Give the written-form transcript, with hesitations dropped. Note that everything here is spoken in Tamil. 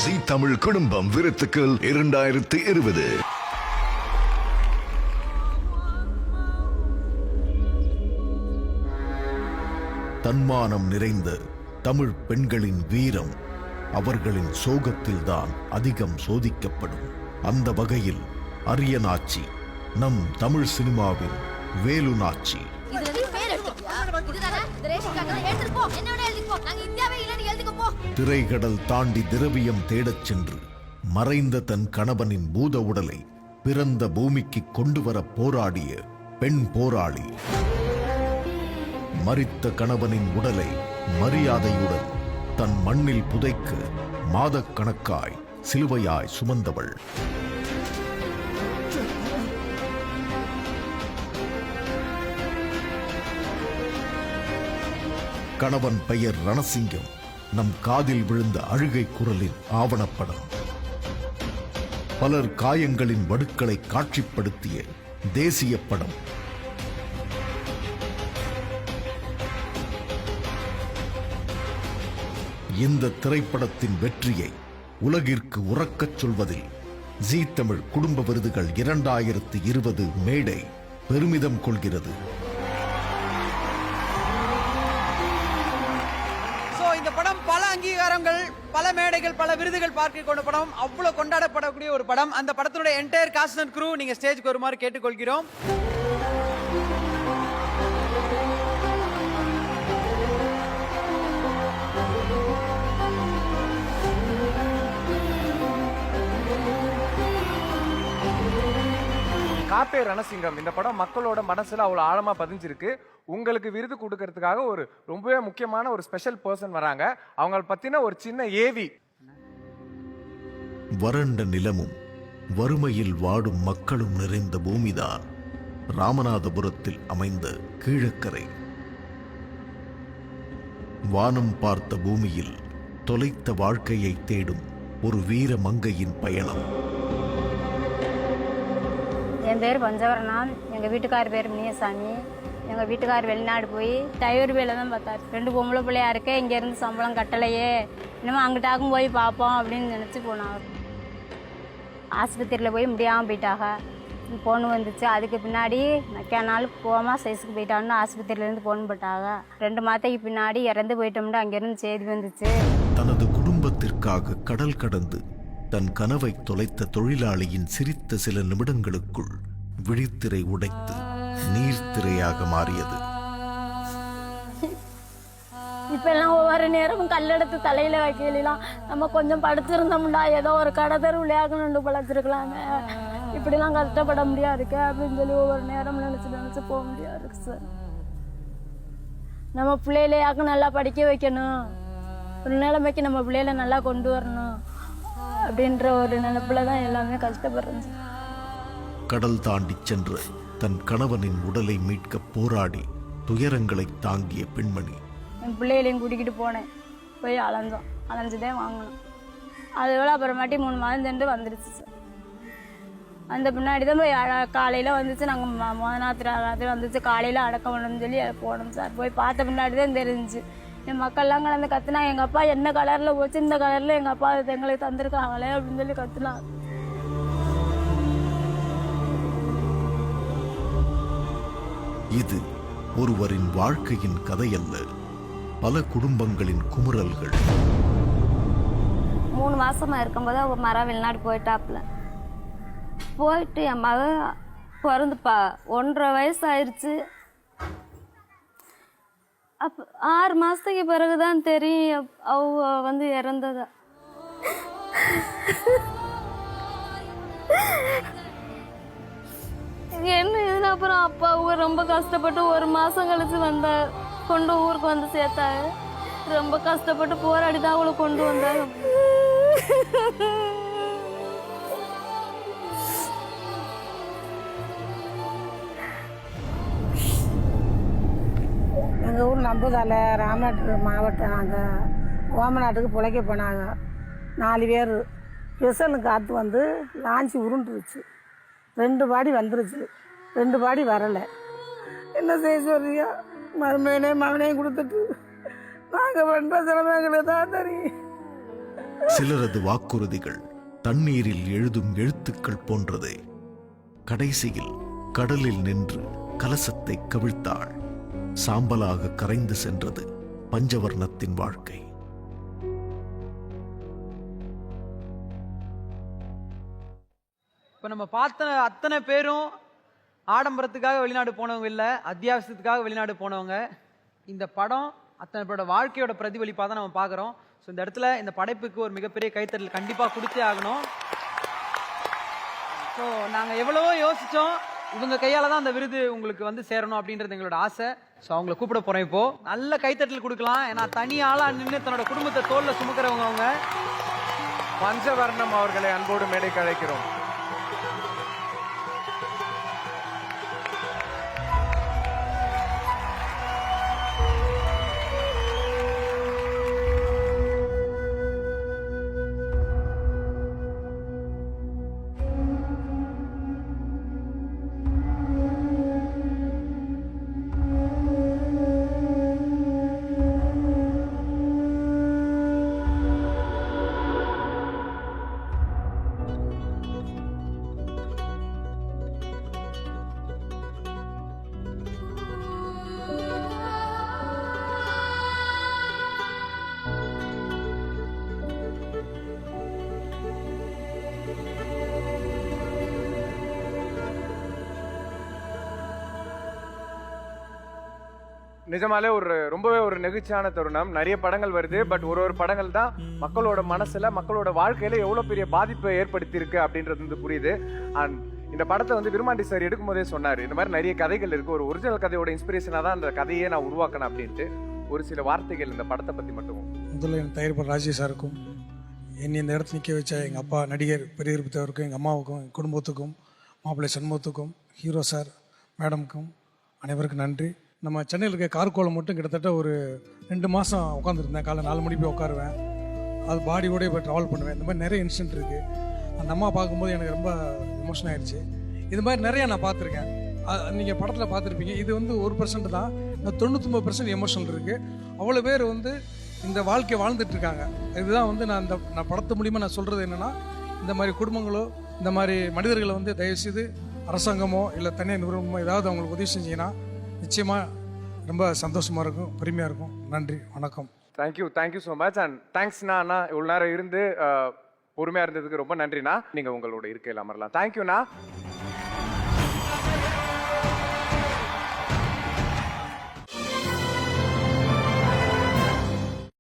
ஜி தமிழ் குடும்பம் விருத்துக்கள் 2020. தன்மானம் நிறைந்த தமிழ் பெண்களின் வீரம் அவர்களின் சோகத்தில்தான் அதிகம் சோதிக்கப்படும். அந்த வகையில் அரியநாச்சி நம் தமிழ் சினிமாவின் வேலுநாச்சி. திரைக்கடல் தாண்டி திரவியம் தேடச் சென்று மறைந்த தன் கணவனின் பூத உடலை பிறந்த பூமிக்கு கொண்டு வர போராடிய பெண் போராளி. மரித்த கணவனின் உடலை மரியாதையுடன் தன் மண்ணில் புதைக்க மாதக்கணக்காய் சிலுவையாய் சுமந்தவள். கணவன் பெயர் ரணசிங்கம். நம் காதில் விழுந்த அழுகை குரலின் ஆவணப்படம். பலர் காயங்களின் வடுக்களை காட்சிப்படுத்திய தேசிய படம். இந்த திரைப்படத்தின் வெற்றியை உலகிற்கு உறக்கச் சொல்வதில் ஜீ தமிழ் குடும்ப விருதுகள் 2020 மேடை பெருமிதம் கொள்கிறது. இந்த படம் பல அங்கீகாரங்கள், பல மேடைகள், பல விருதுகள் பார்க்க கொண்ட படம். அவ்வளவு கொண்டாடப்படக்கூடிய ஒரு படம். அந்த படத்தினுடைய என்டையர் காஸ்ட் அண்ட் க்ரூ நீங்க ஸ்டேஜ்க்கு வருமாறு கேட்டுக்கொள்கிறோம். காப்பே ரணசிங்கம் இந்த படம் மக்களோட மனசுல அவ்வளவு ஆழமா பதிஞ்சிருக்கு. உங்களுக்கு விருது கொடுக்கறதுக்காக ஒரு ரொம்பவே முக்கியமான ஒரு ஸ்பெஷல் பர்சன் வராங்க. அவங்க பத்தின ஒரு சின்ன ஏவி. வறண்ட நிலமும் வறுமையில் வாடும் மக்களும் நிறைந்த பூமிதான் ராமநாதபுரத்தில் அமைந்த கீழக்கரை. வானம் பார்த்த பூமியில் தொலைத்த வாழ்க்கையை தேடும் ஒரு வீர மங்கையின் பயணம். என் பேர் பஞ்சவரனாம். எங்கள் வீட்டுக்கார் பேர் முனியசாமி. எங்கள் வீட்டுக்கார் வெளிநாடு போய் டிரைவர் வேலை தான் பார்த்தார். 2 பொம்பளை பிள்ளையா இருக்க, இங்கேருந்து சம்பளம் கட்டலையே, இன்னமும் அங்கிட்டாக்கும் போய் பார்ப்போம் அப்படின்னு நினச்சி போனாங்க. ஆஸ்பத்திரியில் போய் முடியாமல் போயிட்டாங்க. பொண்ணு வந்துச்சு. அதுக்கு பின்னாடி நாள் கோமா சைஸுக்கு போயிட்டான்னு ஆஸ்பத்திரியிலேருந்து பொண்ணு போட்டாங்க. 2 மாதத்துக்கு பின்னாடி இறந்து போயிட்டோம்னு அங்கேருந்து செய்தி வந்துச்சு. தனது குடும்பத்திற்காக கடல் கடந்து தன் கனவை தொலைத்த தொழிலாளியின் சிரித்த சில நிமிடங்களுக்குள் விழித்திரை உடைத்து நீர்த்திரையாக மாறியது. இப்பெல்லாம் ஒவ்வொரு நேரமும் கல்லெடுத்து தலையில வைக்கலாம். நம்ம கொஞ்சம் படுத்திருந்தோம்டா, ஏதோ ஒரு கடை தெரு விளையாடணும்னு பழச்சிருக்கலாங்க. இப்படிலாம் கஷ்டப்பட முடியாது அப்படின்னு சொல்லி ஒவ்வொரு நேரம் நினைச்சு போக முடியாது சார். நம்ம பிள்ளைகளையாக்கும் நல்லா படிக்க வைக்கணும், ஒரு நிலைமைக்கு நம்ம பிள்ளைகளை நல்லா கொண்டு வரணும் அப்படின்ற ஒரு நினைப்புல தான் எல்லாமே கஷ்டப்படுறேன். கடல் தாண்டி சென்று தன் கணவனின் உடலை மீட்க போராடி துயரங்களை தாங்கிய பெண்மணி. என் பிள்ளைகளையும் கூட்டிக்கிட்டு போனேன். போய் அலைஞ்சுதான் வாங்கணும். அதோட அப்புறமாட்டி 3 மாதம் சென்று வந்துடுச்சு சார். அந்த பின்னாடி தான் போய் காலையில் வந்துச்சு. நாங்கள் ராத்திரி வந்துச்சு. காலையில் அடக்கம் பண்ணணும்னு சொல்லி போனோம் சார். போய் பார்த்த பின்னாடி தான் தெரிஞ்சிச்சு. என் மக்கள்லாம் கலந்து கத்துனா, எங்கள் அப்பா என்ன கலரில் போச்சு, இந்த கலரில் எங்கள் அப்பா எங்களுக்கு தந்திருக்காங்களே அப்படின்னு சொல்லி கத்துனா. இது ஒருவரின் வாழ்க்கையின் கதையல்ல, பல குடும்பங்களின் குமுறல்கள். 3 மாசமா இருக்கும்போது அவங்க மரம் வெளிநாடு போயிட்டாப்புல. போயிட்டு என் மகன் பிறந்துப்பா 1.5 வயசு ஆயிடுச்சு. அப்போ 6 மாதத்துக்கு பிறகுதான் தெரியும் அவங்க இறந்ததா. என்ன இதுன்னு அப்புறம் அப்பா ரொம்ப கஷ்டப்பட்டு 1 மாதம் கழிச்சு கொண்டு ஊருக்கு வந்து சேர்த்தாங்க. ரொம்ப கஷ்டப்பட்டு போராடி தான் அவளை கொண்டு வந்தாங்க. எங்கள் ஊர் நம்புதால ராமநாட்டு மாவட்டம். நாங்கள் ஓமநாட்டுக்கு பிழைக்க போனாங்க 4 பேர். ஸ்பெஷலு காற்று வந்து லாஞ்சி உருண்டுருச்சு. 2 பாடி வந்துருச்சு, 2 பாடி வரலை. என்ன செய்ய சொல்றியா? மருமையனையும் மகனையும் கொடுத்துட்டு நாங்கள் பண்ணுற சிரமங்களை தான் தெரியும். சிலரது வாக்குறுதிகள் தண்ணீரில் எழுதும் எழுத்துக்கள் போன்றதே. கடைசியில் கடலில் நின்று கலசத்தை கவிழ்த்தாள். சாம்பலாக கரைந்து சென்றது பஞ்சவர்ணத்தின் வாழ்க்கை. இப்போ நம்ம பார்த்த அத்தனை பேரும் ஆடம்பரத்துக்காக வெளிநாடு போனவங்க இல்லை, அத்தியாவசியத்துக்காக வெளிநாடு போனவங்க. இந்த படம் அத்தனை பேரோட வாழ்க்கையோட பிரதிபலிப்பாக தான் நம்ம பார்க்குறோம். ஸோ இந்த இடத்துல இந்த படைப்புக்கு ஒரு மிகப்பெரிய கைத்தறல் கண்டிப்பாக கொடுத்தே ஆகணும். ஸோ நாங்கள் எவ்வளவோ யோசித்தோம், இவங்க கையால் தான் அந்த விருது உங்களுக்கு வந்து சேரணும் அப்படின்றது எங்களோட ஆசை. ஸோ அவங்கள கூப்பிட போகிறோம். இப்போது நல்ல கைத்தட்டல் கொடுக்கலாம். ஏன்னா தனி ஆளாக நின்று தன்னோட குடும்பத்தை தோளில் சுமக்கிறவங்க அவங்க. பஞ்சவர்ணம் அவர்களை அன்போடு மேடைக்கு அழைக்கிறோம். நிஜமாலே ரொம்பவே ஒரு நெகிழ்ச்சியான தருணம். நிறைய படங்கள் வருது, பட் ஒரு படங்கள் தான் மக்களோட மனசுல, மக்களோட வாழ்க்கையில எவ்வளவு பெரிய பாதிப்பை ஏற்படுத்தி இருக்கு அப்படின்றது வந்து புரியுது. அண்ட் இந்த படத்தை வந்து விருமாண்டி சார் எடுக்கும் போதே சொன்னாரு, இந்த மாதிரி நிறைய கதைகள் இருக்கு, ஒரு ஒரிஜினல் கதையோட இன்ஸ்பிரேஷனா தான் அந்த கதையே நான் உருவாக்கணும் அப்படின்ட்டு. ஒரு சில வார்த்தைகள் இந்த படத்தை பத்தி மட்டும். முதல்ல என் தயாரிப்பாளர் ராஜேஷ் சாருக்கும், என்னை இந்த இடத்துல நிற்க வச்ச எங்கள் அப்பா நடிகர் பெரியருப்பு தேவருக்கும், எங்கள் அம்மாவுக்கும், என் குடும்பத்துக்கும், மாப்பிள்ளை சண்முகத்துக்கும், ஹீரோ சார் மேடமுக்கும் அனைவருக்கும் நன்றி. நம்ம சென்னையில் இருக்க கார்கோலம் மட்டும் கிட்டத்தட்ட ஒரு 2 மாதம் உட்காந்துருந்தேன். காலை 4 மணி போய் உட்காருவேன், அது பாடியோடய போய் ட்ராவல் பண்ணுவேன். இந்த மாதிரி நிறைய இன்சிடென்ட் இருக்குது. அந்த அம்மா பார்க்கும்போது எனக்கு ரொம்ப எமோஷன் ஆகிடுச்சு. இது மாதிரி நிறையா நான் பார்த்துருக்கேன். நீங்கள் படத்தில் பார்த்துருப்பீங்க. இது வந்து 1% தான், இந்த 99% எமோஷனல் இருக்குது. அவ்வளோ பேர் வந்து இந்த வாழ்க்கையை வாழ்ந்துட்டுருக்காங்க. இதுதான் வந்து நான் படத்து மூலிமா நான் சொல்கிறது என்னென்னா, இந்த மாதிரி குடும்பங்களோ இந்த மாதிரி மனிதர்களை வந்து தயவுசெய்து அரசாங்கமோ இல்லை தனியார் நிறுவனமோ ஏதாவது அவங்களுக்கு உதவி செஞ்சீங்கன்னா நிச்சயமாக ரொம்ப சந்தோஷமாக இருக்கும், பெருமையாக இருக்கும். நன்றி, வணக்கம். Thank you so much. அண்ட் தேங்க்ஸ்ண்ணா. அண்ணா இவ்வளோ நேரம் இருந்து பொறுமையாக இருந்ததுக்கு ரொம்ப நன்றிண்ணா. நீங்கள் உங்களோட இருக்கையில் அமரலாம். தேங்க்யூண்ணா.